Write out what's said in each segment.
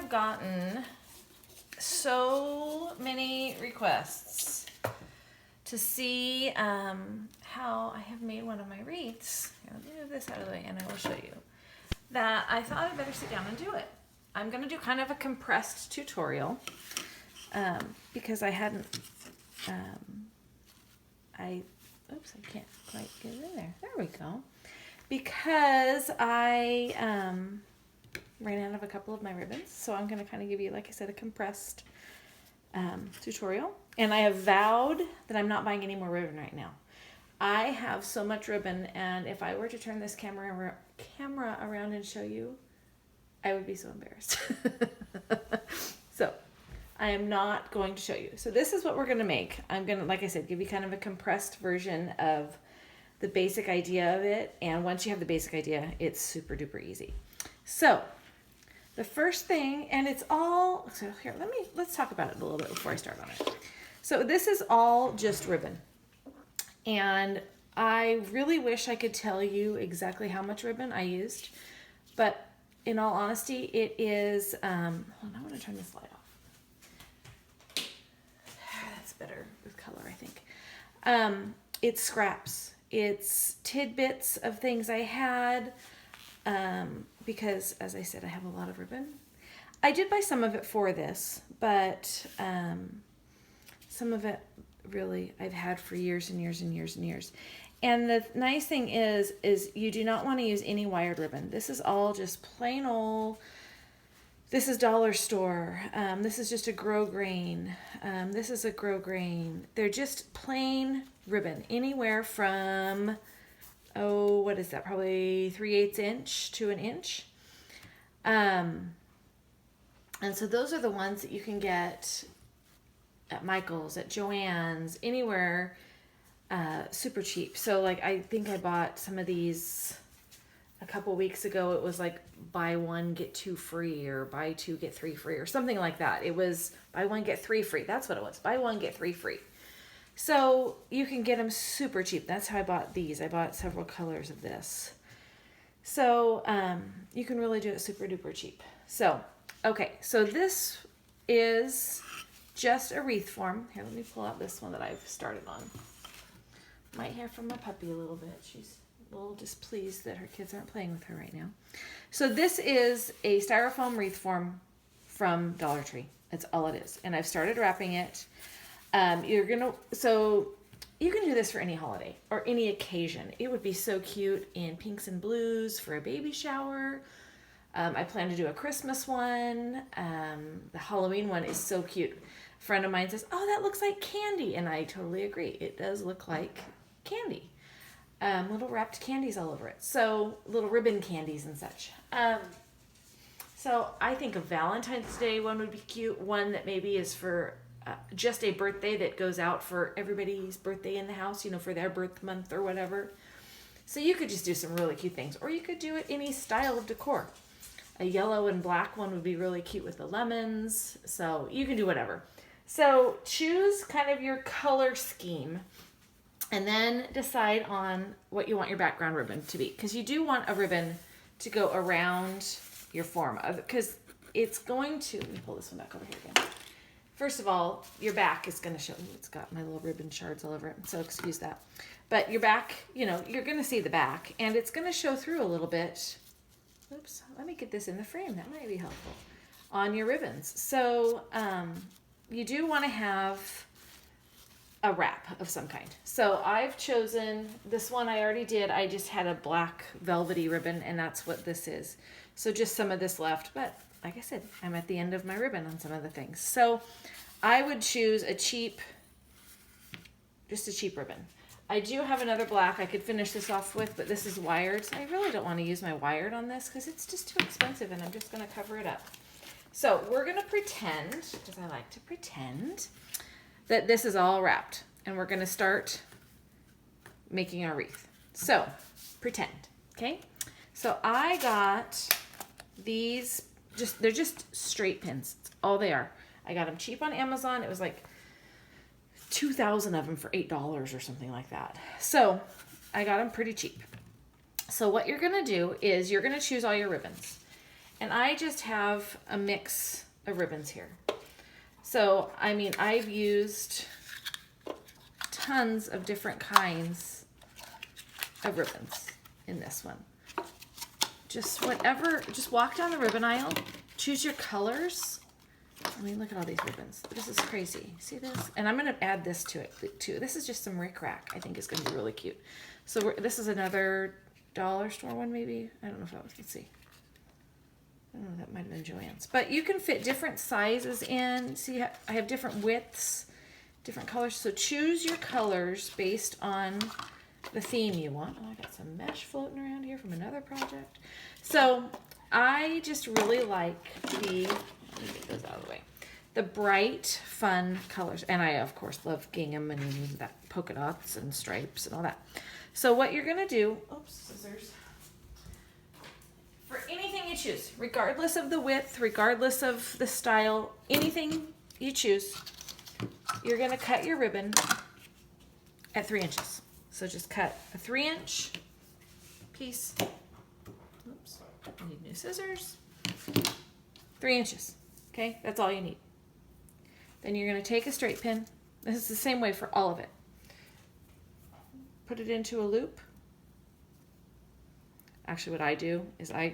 have gotten so many requests to see how I have made one of my wreaths. Here, let me move this out of the way and I will show you. That I thought I'd better sit down and do it. I'm going to do kind of a compressed tutorial because I hadn't, oops, I can't quite get it in there. There we go. Because I ran out of a couple of my ribbons. So I'm going to kind of give you, like I said, a compressed tutorial. And I have vowed that I'm not buying any more ribbon right now. I have so much ribbon, and if I were to turn this camera around and show you, I would be so embarrassed. So I am not going to show you. So this is what we're going to make. I'm going to, like I said, give you kind of a compressed version of the basic idea of it. And once you have the basic idea, it's super duper easy. So the first thing, and it's all, so here, let's talk about it a little bit before I start on it. So this is all just ribbon. And I really wish I could tell you exactly how much ribbon I used, but in all honesty, it is, hold on, I want to turn this light off. That's better with color, I think. It's scraps. It's tidbits of things I had, because as I said, I have a lot of ribbon. I did buy some of it for this, but some of it really I've had for years and years and years and years. And the nice thing is you do not want to use any wired ribbon. This is all just plain old, this is dollar store. This is just a grosgrain. This is a grosgrain. They're just plain ribbon, anywhere from, oh, what is that? Probably 3/8 inch to an inch. And so those are the ones that you can get at Michael's, at Joann's, anywhere. Super cheap. So like I think I bought some of these a couple weeks ago. It was like buy one get two free, or buy two get three free, or something like that. It was buy one get three free. That's what it was. Buy one get three free. So you can get them super cheap. That's how I bought these. I bought several colors of this. So you can really do it super duper cheap. So okay, so this is just a wreath form. Here, let me pull out this one that I've started on. Might hear from my puppy a little bit. She's a little displeased that her kids aren't playing with her right now. So this is a styrofoam wreath form from Dollar Tree. That's all it is. And I've started wrapping it. So you can do this for any holiday or any occasion. It would be so cute in pinks and blues for a baby shower. I plan to do a Christmas one. The Halloween one is so cute. A friend of mine says, oh, that looks like candy. And I totally agree. It does look like candy. Little wrapped candies all over it. So little ribbon candies and such. So I think a Valentine's Day one would be cute. One that maybe is for just a birthday that goes out for everybody's birthday in the house, you know, for their birth month or whatever. So you could just do some really cute things. Or you could do it any style of decor. A yellow and black one would be really cute with the lemons. So you can do whatever. So choose kind of your color scheme and then decide on what you want your background ribbon to be. Because you do want a ribbon to go around your form. Because it's going to, let me pull this one back over here again. First of all, your back is going to show, it's got my little ribbon shards all over it, so excuse that. But your back, you know, you're going to see the back, and it's going to show through a little bit. Oops, let me get this in the frame. That might be helpful on your ribbons. So you do want to have a wrap of some kind. So I've chosen this one I already did. I just had a black velvety ribbon, and that's what this is. So just some of this left, but like I said, I'm at the end of my ribbon on some of the things. So I would choose just a cheap ribbon. I do have another black I could finish this off with, but this is wired. So I really don't want to use my wired on this because it's just too expensive, and I'm just going to cover it up. So we're going to pretend, because I like to pretend, that this is all wrapped, and we're going to start making our wreath. So pretend, okay? So I got these, they're just straight pins. That's all they are. I got them cheap on Amazon. It was like 2,000 of them for $8 or something like that. So I got them pretty cheap. So what you're going to do is you're going to choose all your ribbons. And I just have a mix of ribbons here. So, I mean, I've used tons of different kinds of ribbons in this one. Just whatever, just walk down the ribbon aisle, choose your colors. I mean, look at all these ribbons. This is crazy. See this? And I'm going to add this to it too. This is just some rickrack. I think it's going to be really cute. So this is another dollar store one maybe. I don't know if that was, let's see. I don't know, that might have been Joann's. But you can fit different sizes in. See, I have different widths, different colors. So choose your colors based on the theme you want. Oh, I got some mesh floating around here from another project. So I just really like let me get those out of the way. The bright, fun colors. And I, of course, love gingham and that polka dots and stripes and all that. So what you're going to do, oops, scissors. For anything you choose, regardless of the width, regardless of the style, anything you choose, you're going to cut your ribbon at 3 inches. So just cut a 3-inch piece. Oops, I need new scissors. 3 inches. Okay, that's all you need. Then you're going to take a straight pin. This is the same way for all of it. Put it into a loop. Actually, what I do is I'll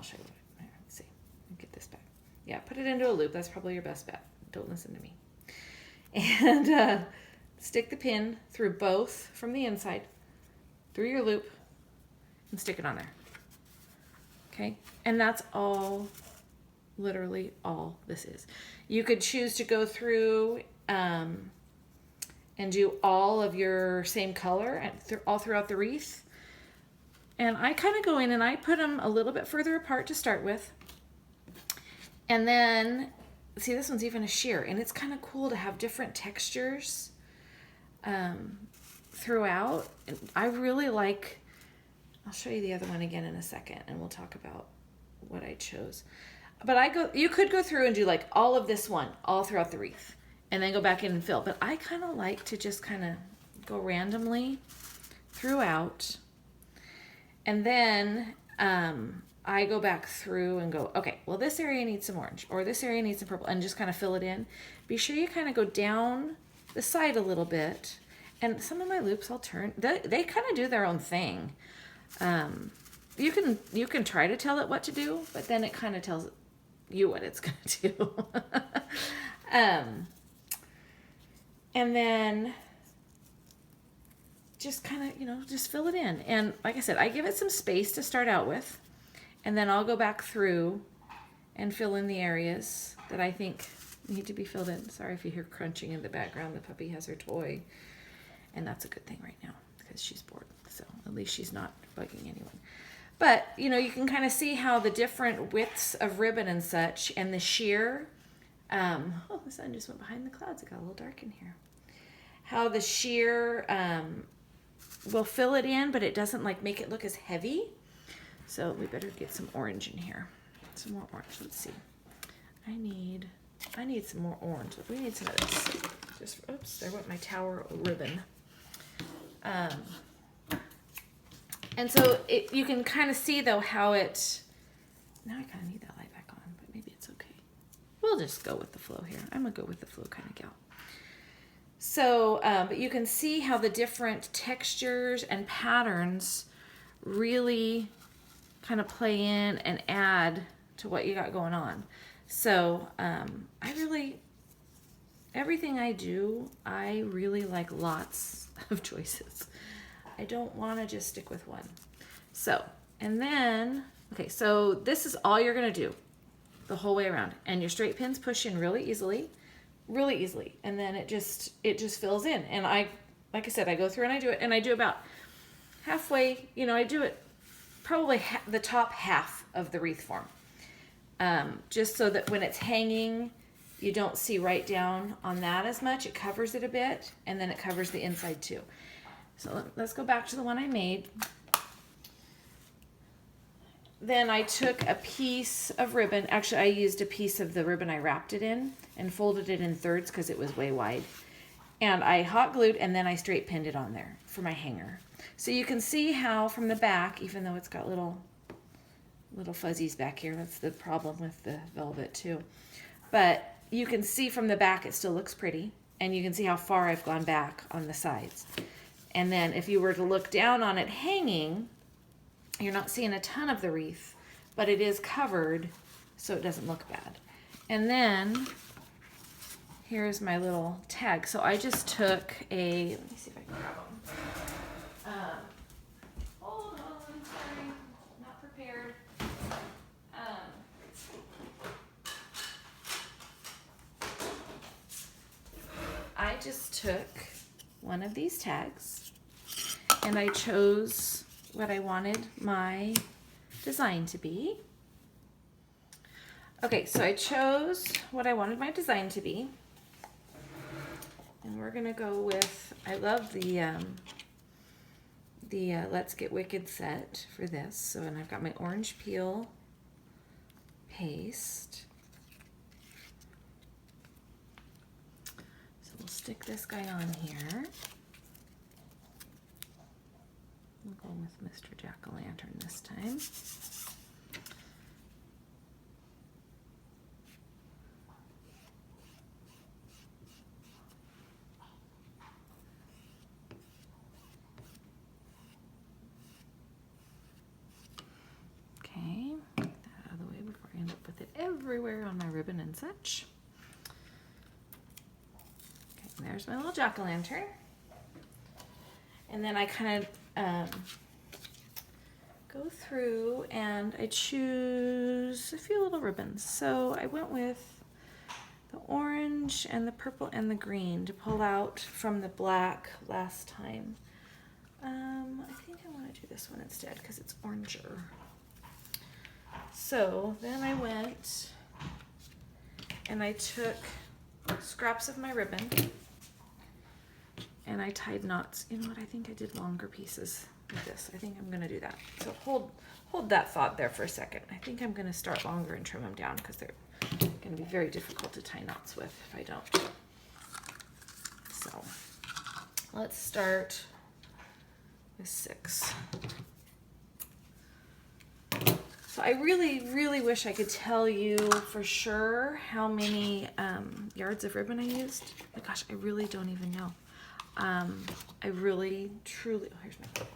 show you. Let's see. Get this back. Yeah, put it into a loop. That's probably your best bet. Don't listen to me. And stick the pin through both from the inside, through your loop, and stick it on there. Okay? And that's all, literally all this is. You could choose to go through and do all of your same color and all throughout the wreath. And I kind of go in and I put them a little bit further apart to start with. And then, see, this one's even a sheer. And it's kind of cool to have different textures throughout. And I really like, I'll show you the other one again in a second. And we'll talk about what I chose. But you could go through and do like all of this one, all throughout the wreath. And then go back in and fill. But I kind of like to just kind of go randomly throughout. And then I go back through and go, okay, well, this area needs some orange or this area needs some purple, and just kind of fill it in. Be sure you kind of go down the side a little bit. And some of my loops I'll turn. They kind of do their own thing. You can try to tell it what to do, but then it kind of tells you what it's going to do. And then just kind of, just fill it in. And like I said, I give it some space to start out with. And then I'll go back through and fill in the areas that I think need to be filled in. Sorry if you hear crunching in the background. The puppy has her toy. And that's a good thing right now because she's bored. So at least she's not bugging anyone. But, you can kind of see how the different widths of ribbon and such and the sheer. Oh, the sun just went behind the clouds. It got a little dark in here. How the sheer will fill it in, but it doesn't make it look as heavy. So we better get some orange in here. Some more orange. Let's see. I need some more orange. We need some of this. Oops, there went my tower ribbon. And so you can kind of see though how it. Now I kind of need that light back on, but maybe it's okay. We'll just go with the flow here. I'm gonna go with the flow kind of gal. So, but you can see how the different textures and patterns really kind of play in and add to what you got going on. So, everything I do, I really like lots of choices. I don't want to just stick with one. So, and then, okay, so this is all you're going to do the whole way around. And your straight pins push in really easily. And then it just fills in. And like I said, I go through and I do it, and I do about halfway, I do it probably the top half of the wreath form. Just so that when it's hanging, you don't see right down on that as much. It covers it a bit, and then it covers the inside too. So let's go back to the one I made. Then I took a piece of ribbon. Actually, I used a piece of the ribbon I wrapped it in and folded it in thirds because it was way wide. And I hot glued, and then I straight pinned it on there for my hanger. So you can see how from the back, even though it's got little little fuzzies back here. That's the problem with the velvet too. But you can see from the back it still looks pretty, and you can see how far I've gone back on the sides. And then if you were to look down on it hanging, you're not seeing a ton of the wreath, but it is covered so it doesn't look bad. And then here's my little tag. So I just took a, let me see if I can grab them. Hold on, sorry, not prepared. I just took one of these tags and I chose what I wanted my design to be. Okay, so I chose what I wanted my design to be. And we're gonna go with, I love the Let's Get Wicked set for this. So, and I've got my orange peel paste. So we'll stick this guy on here. We'll go with Mr. Jack-o'-lantern this time. Okay, get that out of the way before I end up with it everywhere on my ribbon and such. Okay, and there's my little jack-o'-lantern. And then I kind of go through and I choose a few little ribbons. So I went with the orange and the purple and the green to pull out from the black last time. I think I want to do this one instead because it's oranger. So then I went and I took scraps of my ribbon and I tied knots. You know what? I think I did longer pieces with this. I think I'm going to do that. So hold that thought there for a second. I think I'm going to start longer and trim them down because they're going to be very difficult to tie knots with if I don't. So let's start with 6. So I really, really wish I could tell you for sure how many yards of ribbon I used. Oh my gosh, I really don't even know. I really, truly, oh, here's my purple.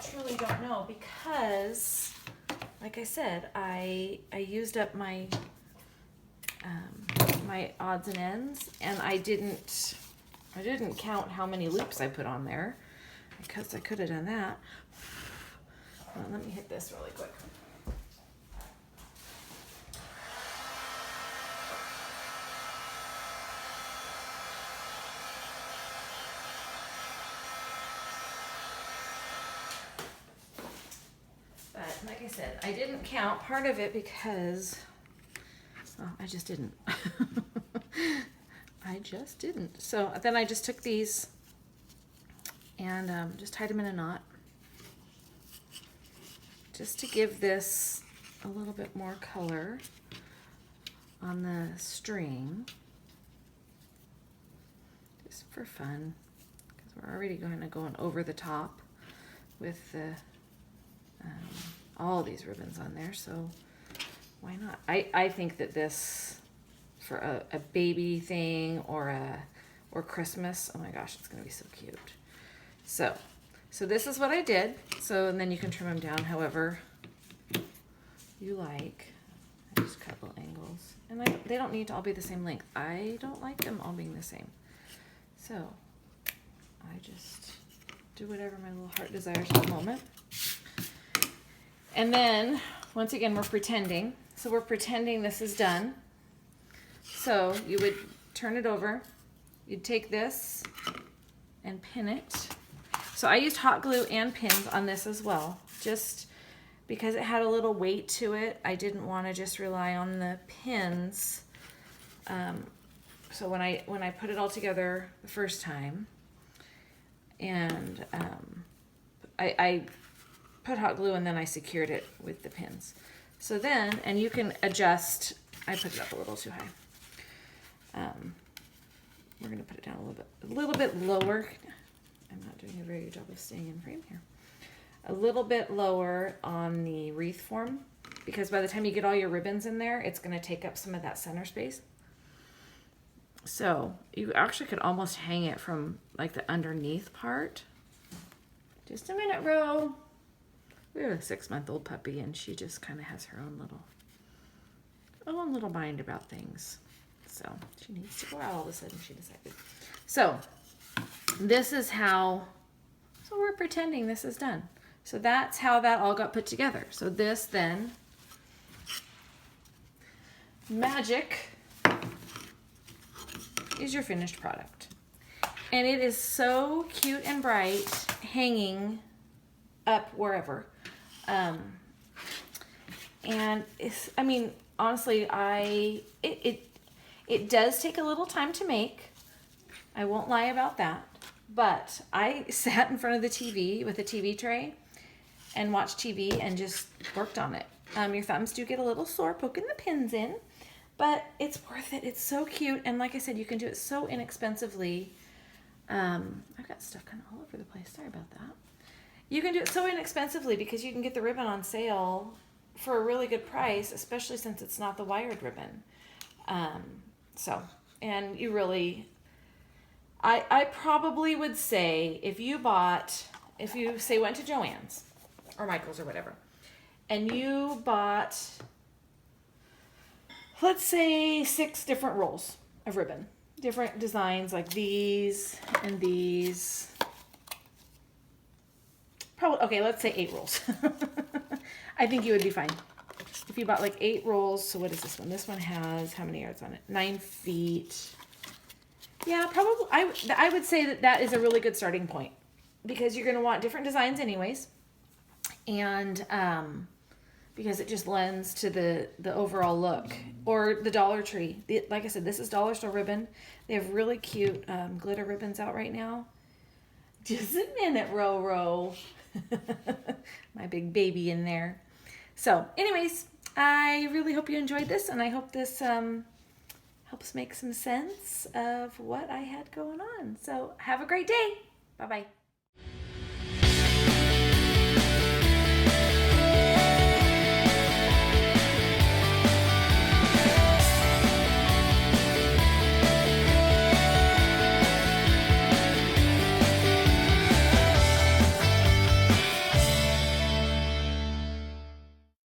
Truly don't know because, like I said, I used up my my odds and ends, and I didn't count how many loops I put on there because I could have done that. Well, let me hit this really quick. But like I said, I didn't count part of it because, well, I just didn't. I just didn't. So then I just took these and just tied them in a knot just to give this a little bit more color on the string, just for fun, because we're already going over the top with the all these ribbons on there, so why not? I think that this, for a baby thing or Christmas, oh my gosh, it's gonna be so cute. So this is what I did. So, and then you can trim them down however you like. I just cut little angles, and they don't need to all be the same length. I don't like them all being the same, so I just do whatever my little heart desires at the moment. And then, once again, we're pretending. So we're pretending this is done. So you would turn it over. You'd take this and pin it. So I used hot glue and pins on this as well, just because it had a little weight to it. I didn't want to just rely on the pins. So when I put it all together the first time, and I put hot glue and then I secured it with the pins. So then, and you can adjust, I put it up a little too high. We're gonna put it down a little bit lower. I'm not doing a very good job of staying in frame here. A little bit lower on the wreath form because by the time you get all your ribbons in there, it's going to take up some of that center space. So you actually could almost hang it from like the underneath part. Just a minute, Ro. We have a 6-month-old puppy, and she just kind of has her own little mind about things. So she needs to go out all of a sudden, she decided. So this is how, so we're pretending this is done. So that's how that all got put together. So this then, magic, is your finished product. And it is so cute and bright hanging up wherever. And it's, I mean, honestly, it does take a little time to make. I won't lie about that. But I sat in front of the TV with a TV tray and watched TV and just worked on it. Your thumbs do get a little sore poking the pins in, but it's worth it. It's so cute. And like I said, you can do it so inexpensively. I've got stuff kind of all over the place. Sorry about that. You can do it so inexpensively because you can get the ribbon on sale for a really good price, especially since it's not the wired ribbon. And you really, I probably would say if you say went to Joann's or Michael's or whatever, and you bought, let's say 6 different rolls of ribbon, different designs like these and these. Probably, okay, let's say 8 rolls. I think you would be fine. If you bought like 8 rolls, so what is this one? This one has, how many yards on it? 9 feet. Yeah, probably, I would say that is a really good starting point because you're going to want different designs anyways. And because it just lends to the overall look. Or the Dollar Tree. Like I said, this is Dollar Store ribbon. They have really cute glitter ribbons out right now. Just a minute, Ro. My big baby in there. So anyways, I really hope you enjoyed this, and I hope this helps make some sense of what I had going on. So have a great day. Bye-bye.